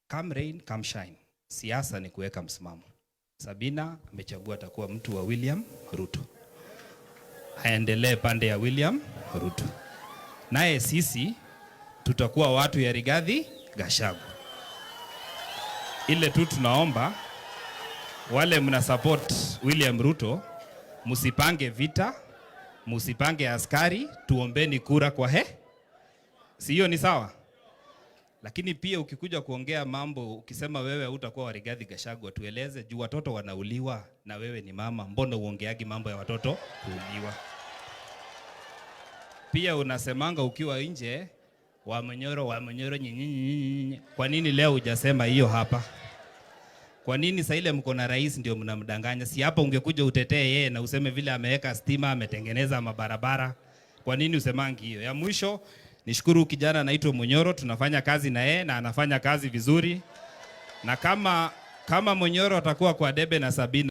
come rain, come shine. Siasa ni kuweka msimamo. Sabina amechagua atakuwa mtu wa William Ruto. Aendelee pande ya William Ruto. Naye sisi tutakuwa watu ya Rigathi Gachagua. Ile tu tunaomba wale mna support William Ruto, musipange vita, musipange askari, tuombeni kura kwa Si hiyo ni sawa? Lakini pia ukikuja kuongea mambo, ukisema wewe hutakuwa wa Rigathi Gachagua, tueleze juu watoto wanauliwa na wewe ni mama, mbona uongeagi mambo ya watoto kuuliwa? Pia unasemanga ukiwa nje wa Munyoro nyinyi. Kwa nini leo hujasema hiyo hapa? Kwa nini saa ile mko na rais ndio mnamdanganya? Si hapa ungekuja utetee yeye na useme vile ameweka stima, ametengeneza mabarabara. Kwa nini usemangi hiyo? Ya mwisho, nishukuru kijana anaitwa Munyoro, tunafanya kazi na yeye na anafanya kazi vizuri. Na kama Munyoro atakuwa kwa debe na Sabina